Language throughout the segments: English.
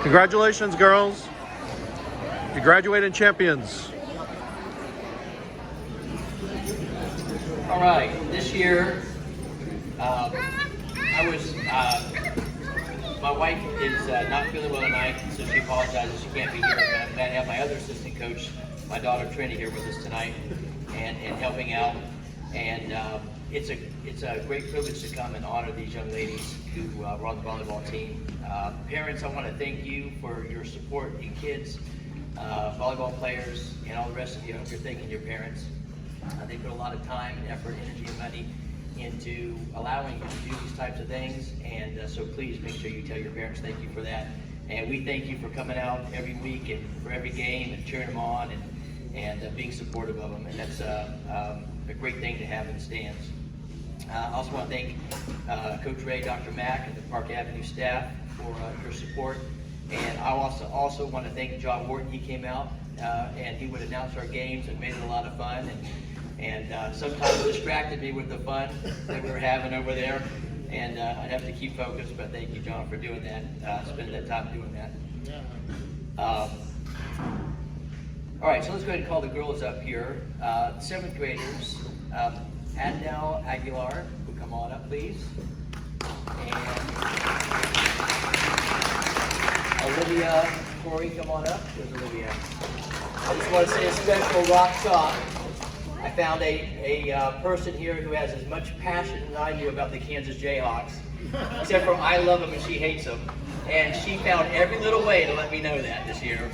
Congratulations, girls. You graduated champions. All right, this year, my wife is not feeling well tonight, so she apologizes she can't be here. But I'm glad to have my other assistant coach, my daughter Trinity, here with us tonight and helping out. And it's a great privilege to come and honor these young ladies who were on the volleyball team. Parents, I want to thank you for your support in kids, volleyball players, and all the rest of you. I hope you're thanking your parents. They put a lot of time, effort, energy, and money into allowing you to do these types of things, and so please make sure you tell your parents thank you for that. And we thank you for coming out every week and for every game and cheering them on and being supportive of them, and that's a great thing to have in the stands. I also want to thank Coach Ray, Dr. Mack, and the Park Avenue staff for your support. And I also want to thank John Wharton. He came out and he would announce our games and made it a lot of fun. And sometimes distracted me with the fun that we were having over there. And I'd have to keep focused, but thank you, John, for doing that, spending that time doing that. All right, so let's go ahead and call the girls up here. 7th graders, Adnell Aguilar, will come on up, please. And Olivia Corey, come on up. There's Olivia. I just want to say a special rock song. I found a person here who has as much passion as I do about the Kansas Jayhawks, except for I love them and she hates them. And she found every little way to let me know that this year.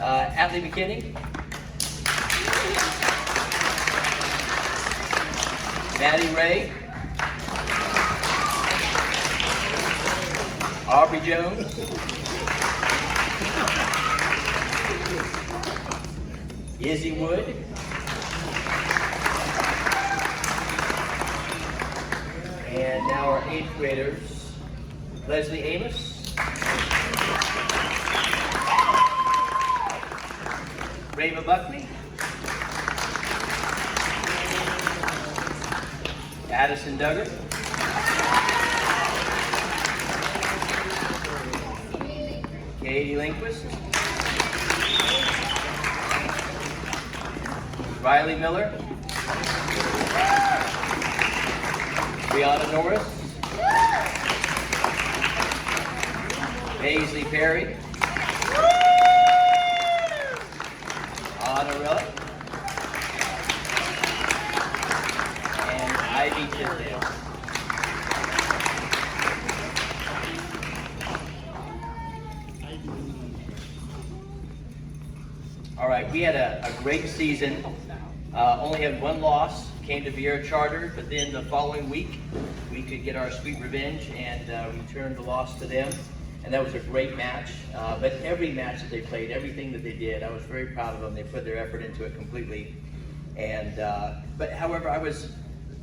Atlee McKinney. Maddie Ray. Aubrey Jones. Izzy Wood. And now our 8th graders, Leslie Amos, Rava Buckley, Addison Duggar, Katie Lindquist, Riley Miller, Brianna Norris, Paisley Perry, Anna Rilla, and Ivy Tisdale. All right, we had a great season. Only had one loss, came to Vieira Charter, but then the following week we could get our sweet revenge and return the loss to them. And that was a great match. But every match that they played, everything that they did, I was very proud of them. They put their effort into it completely. And but however, I was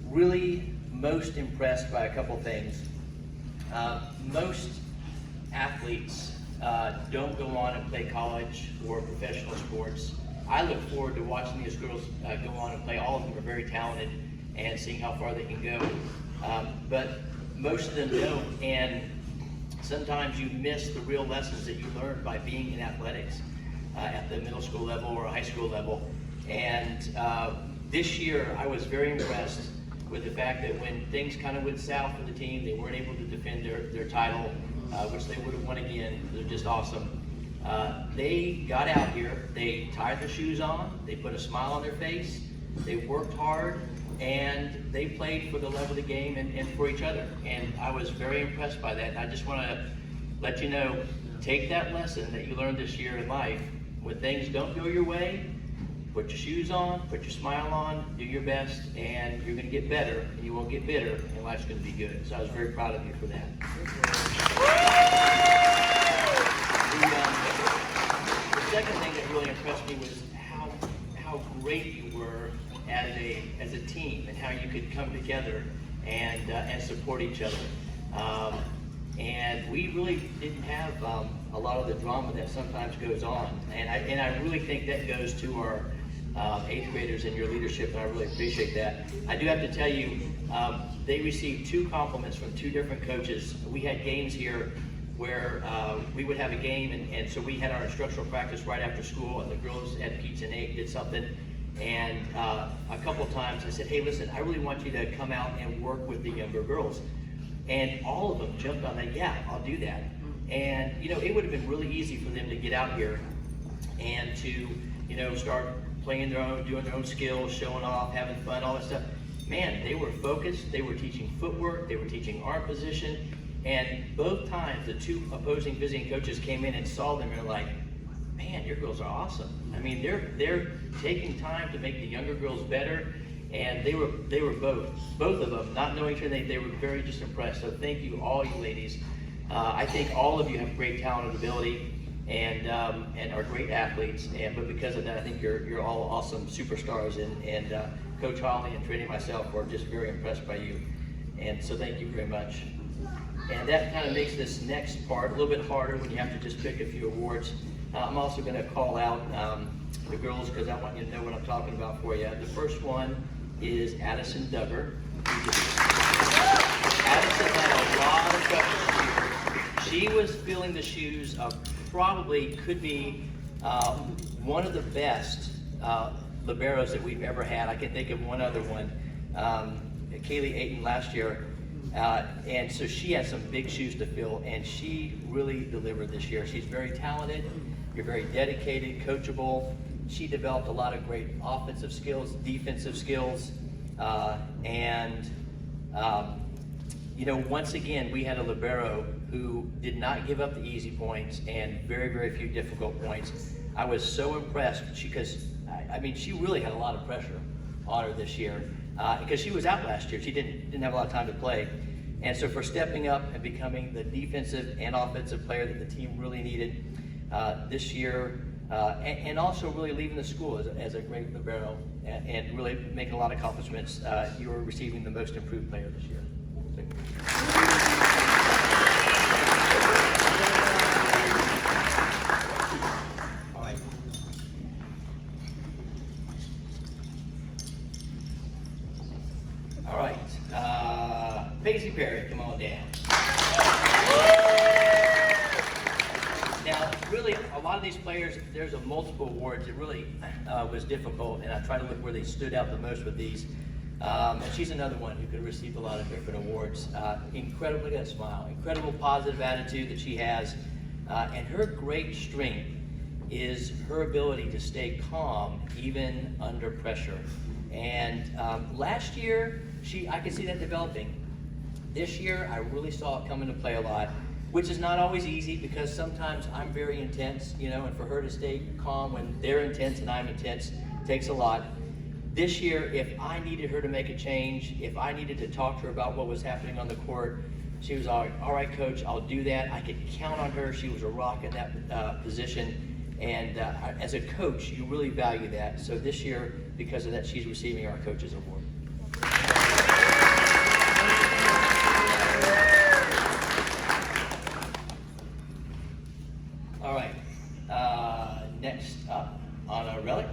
really most impressed by a couple things. Most athletes don't go on and play college or professional sports. I look forward to watching these girls go on and play. All of them are very talented and seeing how far they can go. But most of them don't, and sometimes you miss the real lessons that you learn by being in athletics at the middle school level or high school level. And this year I was very impressed with the fact that when things kind of went south for the team, they weren't able to defend their title, which they would have won again. They're just awesome. They got out here, they tied their shoes on, they put a smile on their face, they worked hard, and they played for the love of the game and for each other. And I was very impressed by that. And I just want to let you know, take that lesson that you learned this year in life. When things don't go your way, put your shoes on, put your smile on, do your best, and you're going to get better, and you won't get bitter, and life's going to be good. So I was very proud of you for that. The second thing that really impressed me was how great you were as a team, and how you could come together and support each other. And we really didn't have a lot of the drama that sometimes goes on. And I really think that goes to our 8th graders and your leadership, and I really appreciate that. I do have to tell you, they received 2 compliments from 2 different coaches. We had games here where we would have a game, and so we had our instructional practice right after school, and the girls had pizza and ate, did something. And a couple of times I said, hey, listen, I really want you to come out and work with the younger girls. And all of them jumped on that, yeah, I'll do that. And, you know, it would have been really easy for them to get out here and to, you know, start playing their own, doing their own skills, showing off, having fun, all that stuff. Man, they were focused, they were teaching footwork, they were teaching arm position, and both times the two opposing visiting coaches came in and saw them and were like, man, your girls are awesome. I mean, they're taking time to make the younger girls better, and they were both of them, not knowing each other, they were very just impressed. So thank you, all you ladies. I think all of you have great talent and ability, and are great athletes. But because of that, I think you're all awesome superstars. And Coach Holly and Trinity and myself were just very impressed by you. And so thank you very much. And that kind of makes this next part a little bit harder when you have to just pick a few awards. I'm also going to call out the girls because I want you to know what I'm talking about for you. The first one is Addison Duggar. Addison had a lot of trouble. She was filling the shoes of probably could be one of the best liberos that we've ever had. I can think of one other one, Kaylee Ayton last year. And so she has some big shoes to fill, and she really delivered this year. She's very talented, you're very dedicated, coachable. She developed a lot of great offensive skills, defensive skills, you know, once again, we had a libero who did not give up the easy points and very, very few difficult points. I was so impressed because, I mean, she really had a lot of pressure on her this year because she was out last year. She didn't have a lot of time to play. And so for stepping up and becoming the defensive and offensive player that the team really needed this year, and also really leaving the school as a great libero and really making a lot of accomplishments, you were receiving the most improved player this year. All right, Paisley Perry, come on down. Now, really, a lot of these players, there's a multiple awards. It really was difficult, and I tried to look where they stood out the most with these. And she's another one who could receive a lot of different awards. Incredibly good smile, incredible positive attitude that she has, and her great strength is her ability to stay calm even under pressure. And last year, I could see that developing. This year, I really saw it come into play a lot, which is not always easy because sometimes I'm very intense, you know, and for her to stay calm when they're intense and I'm intense takes a lot. This year, if I needed her to make a change, if I needed to talk to her about what was happening on the court, she was all right, coach, I'll do that. I could count on her. She was a rock in that position. And as a coach, you really value that. So this year, because of that, she's receiving our Coaches Award. All right, next up, Anna Relic.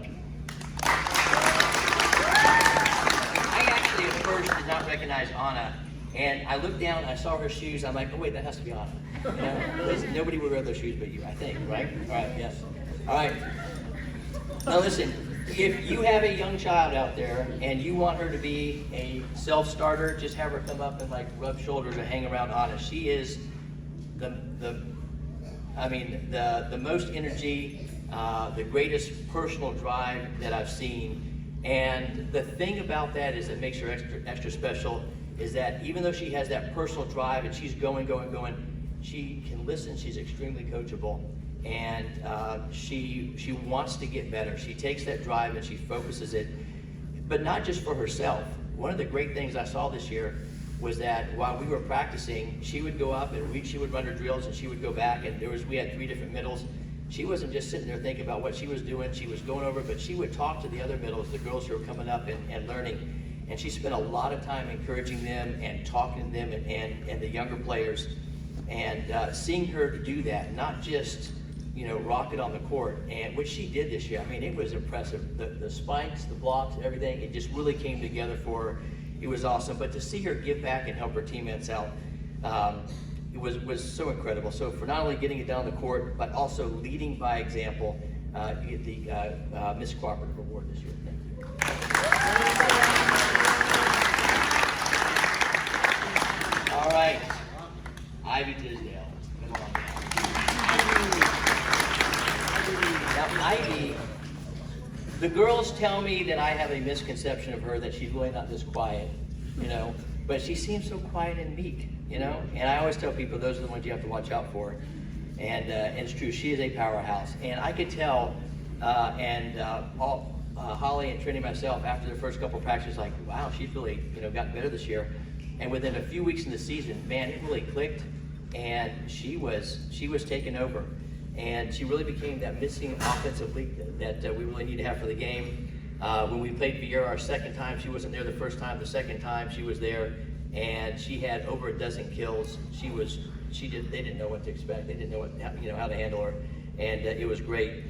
At first did not recognize Anna, and I looked down, I saw her shoes, I'm like, oh wait, that has to be Anna. You know, nobody would wear those shoes but you, I think, right? All right, yes. All right. Now listen, if you have a young child out there and you want her to be a self-starter, just have her come up and like rub shoulders or hang around Anna. She is the most energy, the greatest personal drive that I've seen. And the thing about that is that makes her extra special is that even though she has that personal drive and she's going, she can listen. She's extremely coachable, and she wants to get better. She takes that drive and she focuses it, but not just for herself. One of the great things I saw this year was that while we were practicing, she would go up and she would run her drills and she would go back, and we had 3 different middles. She wasn't just sitting there thinking about what she was doing, she was going over, but she would talk to the other middles, the girls who were coming up and learning. And she spent a lot of time encouraging them and talking to them and the younger players. And seeing her do that, not just, you know, rock it on the court, and which she did this year. I mean, it was impressive. The spikes, the blocks, everything, it just really came together for her. It was awesome. But to see her give back and help her teammates out, was so incredible. So for not only getting it down the court, but also leading by example, you get the Miss Cooperative Award this year. Thank you. All right, Ivy Tisdale, come on down. Now Ivy, the girls tell me that I have a misconception of her, that she's really not this quiet, but she seems so quiet and meek, and I always tell people those are the ones you have to watch out for. And it's true, she is a powerhouse. And I could tell, Holly and Trini and myself, after the first couple of practices, like, wow, she's really gotten better this year. And within a few weeks in the season, man, it really clicked, and she was taking over. And she really became that missing offensive link that we really need to have for the game. When we played Vieira our second time, she wasn't there the first time. The second time, she was there, and she had over a dozen kills. They didn't know what to expect. They didn't know how to handle her, and it was great.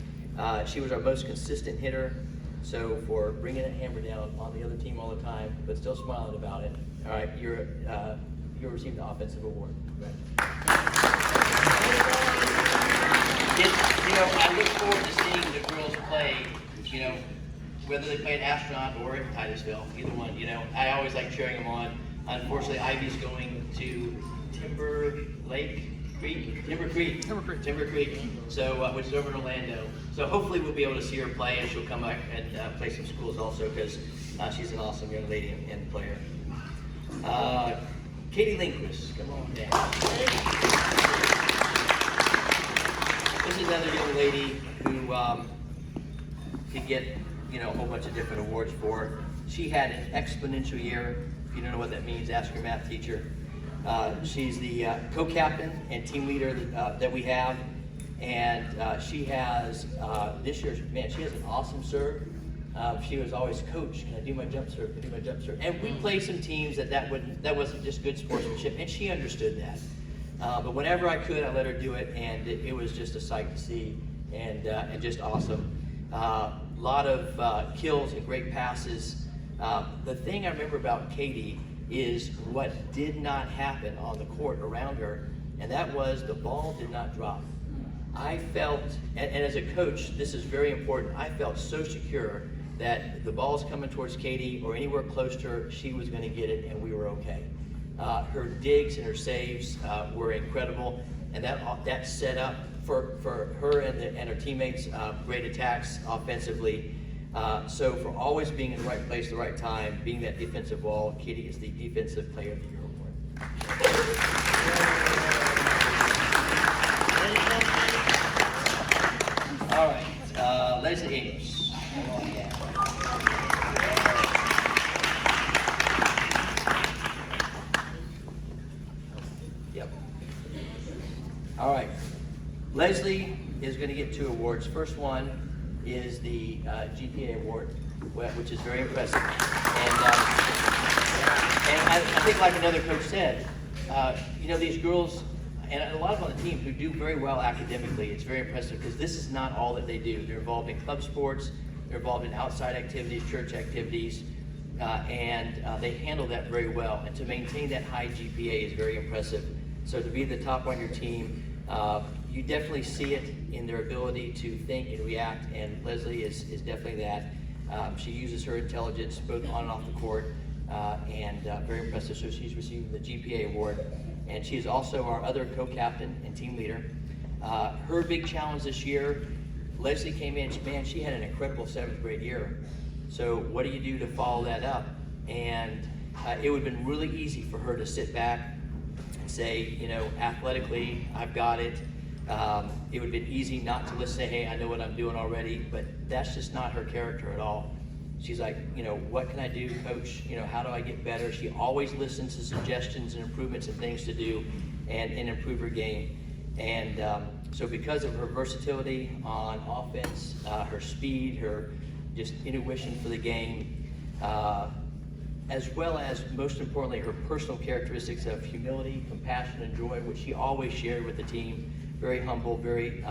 She was our most consistent hitter. So for bringing that hammer down on the other team all the time, but still smiling about it. All right, you received the offensive award. I look forward to seeing the girls play, whether they play at Astronaut or at Titusville, either one, I always like cheering them on. Unfortunately, Ivy's going to Timber Creek, so which is over in Orlando. So hopefully we'll be able to see her play, and she'll come back and play some schools also, because she's an awesome young lady and player. Katie Lindquist, come on down. This is another young lady who could get a whole bunch of different awards for. She had an exponential year. If you don't know what that means, ask your math teacher. She's the co-captain and team leader that we have, and she has this year. Man, she has an awesome serve. She was always, coach, can I do my jump serve? Can I do my jump serve? And we played some teams that wasn't just good sportsmanship, and she understood that. But whenever I could, I let her do it, and it was just a sight to see, and just awesome. A lot of kills and great passes. The thing I remember about Katie is what did not happen on the court around her, and that was the ball did not drop. I felt, and as a coach, this is very important, I felt so secure that the ball's coming towards Katie or anywhere close to her, she was going to get it, and we were okay. Her digs and her saves were incredible, and that set up for her and her teammates great attacks offensively. So for always being in the right place at the right time, being that defensive wall, Katie is the Defensive Player of the Year award. All right, Leslie Amos. Come on down. Yep. All right, Leslie is going to get 2 awards. First one is the GPA award, which is very impressive. And I think, like another coach said, these girls, and a lot of on the team who do very well academically, it's very impressive, because this is not all that they do. They're involved in club sports, they're involved in outside activities, church activities, and they handle that very well. And to maintain that high GPA is very impressive. So to be the top on your team, you definitely see it in their ability to think and react, and Leslie is definitely that. She uses her intelligence both on and off the court, and very impressive. So she's receiving the GPA award, and she is also our other co-captain and team leader. Her big challenge this year, Leslie came in, man, she had an incredible 7th grade year. So what do you do to follow that up? And it would have been really easy for her to sit back and say, athletically, I've got it. It would have been easy not to listen, say, hey, I know what I'm doing already, but that's just not her character at all. She's like, what can I do, coach? How do I get better? She always listens to suggestions and improvements and things to do and improve her game. And so because of her versatility on offense, her speed, her just intuition for the game, as well as, most importantly, her personal characteristics of humility, compassion, and joy, which she always shared with the team. Very humble, very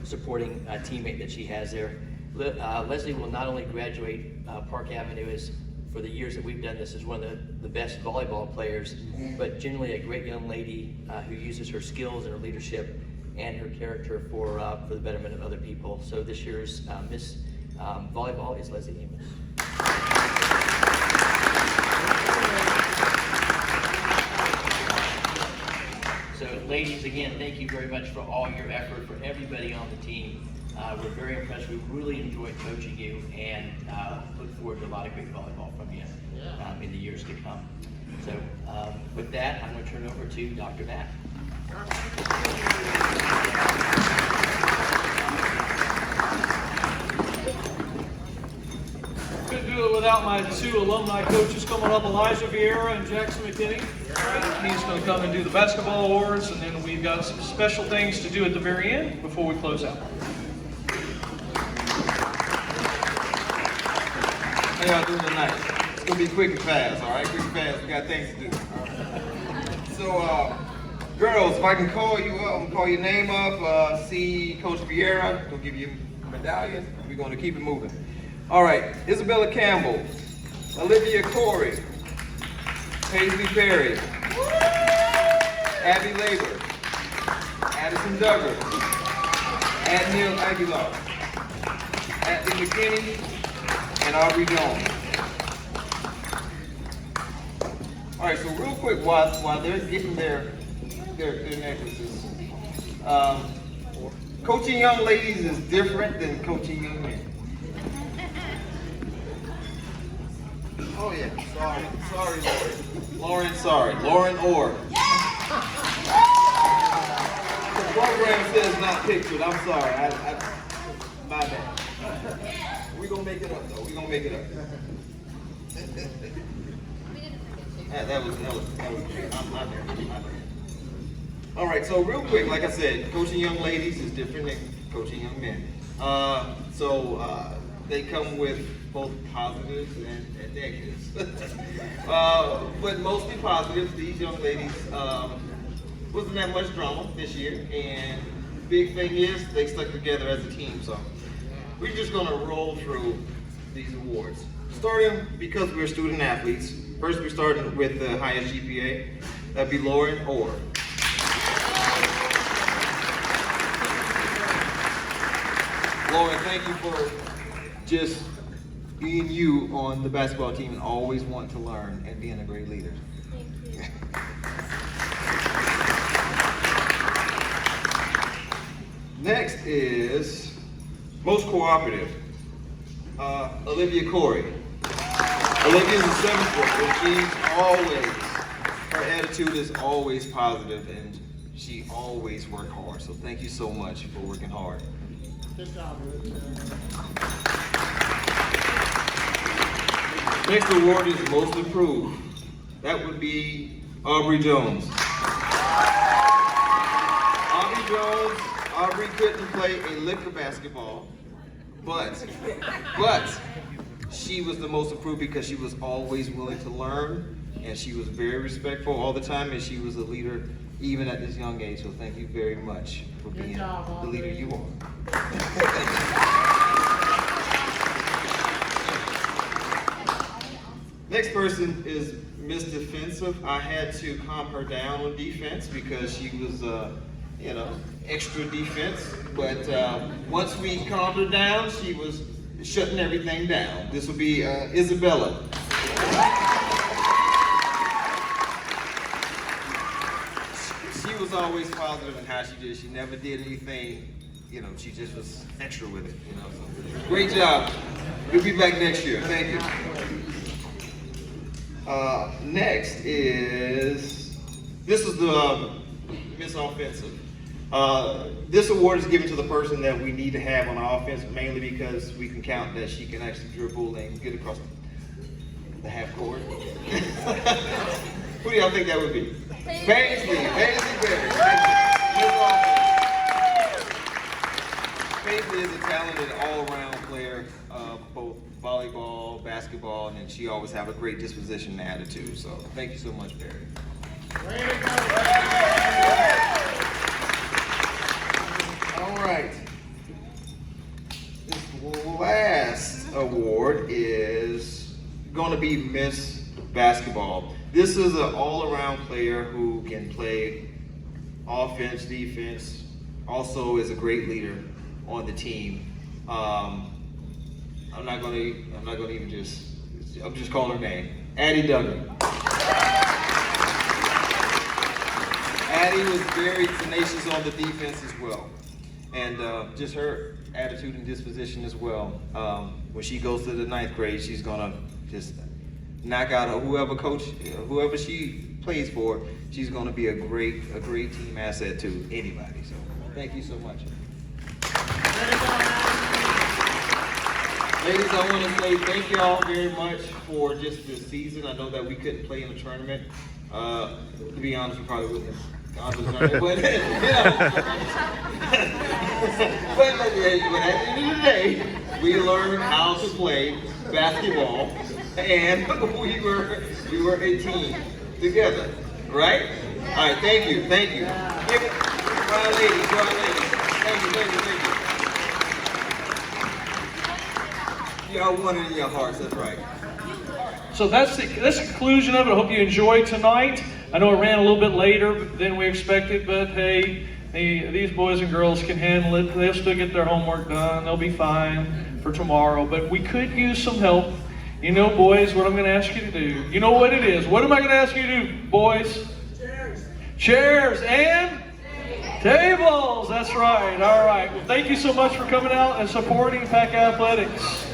supporting teammate that she has there. Leslie will not only graduate Park Avenue as for the years that we've done this, is one of the best volleyball players, but generally a great young lady who uses her skills and her leadership and her character for the betterment of other people. So this year's Miss Volleyball is Leslie Amos. So ladies, again, thank you very much for all your effort, for everybody on the team. We're very impressed. We really enjoyed coaching you, and look forward to a lot of great volleyball from you in the years to come. So with that, I'm going to turn it over to Dr. Matt. Couldn't do it without my two alumni coaches coming up, Elijah Vieira and Jackson McKinney. He's going to come and do the basketball awards, and then we've got some special things to do at the very end before we close out. How y'all doing tonight? It's gonna be quick and fast, all right? Quick and fast, we got things to do. So, girls, if I can call you up, I'm gonna call your name up, see Coach Vieira, he'll give you a medallion. We're gonna keep it moving. All right, Isabella Campbell, Olivia Corey, Paisley Perry, Abby Labor, Addison Duggar, Adnil Aguilar, Atlee McKinney, and Aubrey Jones. All right, so real quick, while they're getting their necklaces, coaching young ladies is different than coaching young men. Oh yeah, sorry, Lauren Orr. The program says not pictured. I'm sorry. My bad. We're gonna make it up though. We're gonna make it up. That was great. My bad. All right, so real quick, like I said, coaching young ladies is different than coaching young men. They come with both positives and negatives. But mostly positive. These young ladies wasn't that much drama this year, and big thing is they stuck together as a team. So we're just gonna roll through these awards. Starting because we're student athletes. First, we're starting with the highest GPA. That'd be Lauren Orr. Lauren, thank you for just being you on the basketball team and always wanting to learn and being a great leader. Thank you. Next is most cooperative, Olivia Corey. Olivia's a seventh grader, and her attitude is always positive, and she always works hard. So thank you so much for working hard. Good job, Next award is most improved. That would be Aubrey Jones. Aubrey couldn't play a lick of basketball, but she was the most improved because she was always willing to learn, and she was very respectful all the time, and she was a leader even at this young age. So thank you very much for being the leader you are. Next person is Miss Defensive. I had to calm her down on defense because she was, extra defense. But once we calmed her down, she was shutting everything down. This will be Isabella. She was always positive in how she did. She never did anything, she just was extra with it, So great job. You'll be back next year. Thank you. Next is, this is the Miss Offensive. This award is given to the person that we need to have on offense, mainly because we can count that she can actually dribble and get across the half court. Who do y'all think that would be? Paisley Berry. Paisley is a talented all-around player, both volleyball, basketball, and she always have a great disposition and attitude. So thank you so much, Barry. All right. This last award is going to be Miss Basketball. This is an all-around player who can play offense, defense, also is a great leader on the team. I'm just calling her name. Addie Duggan. Addie was very tenacious on the defense as well. And just her attitude and disposition as well. When she goes to the 9th grade, she's gonna just knock out whoever she plays for. She's gonna be a great team asset to anybody. So thank you so much. Ladies, I want to say thank y'all very much for just this season. I know that we couldn't play in the tournament. To be honest, we probably wouldn't have gone to the tournament. But, you know, but at the end of the day, we learned how to play basketball, and we were a team together, right? All right, thank you. Give it to our ladies, Thank you. Y'all want it in your hearts, that's right. So that's the conclusion of it. I hope you enjoyed tonight. I know it ran a little bit later than we expected, but hey, these boys and girls can handle it. They'll still get their homework done. They'll be fine for tomorrow. But we could use some help. You know, boys, what I'm going to ask you to do. You know what it is. What am I going to ask you to do, boys? Chairs and tables. That's right. All right. Well, thank you so much for coming out and supporting PACA Athletics.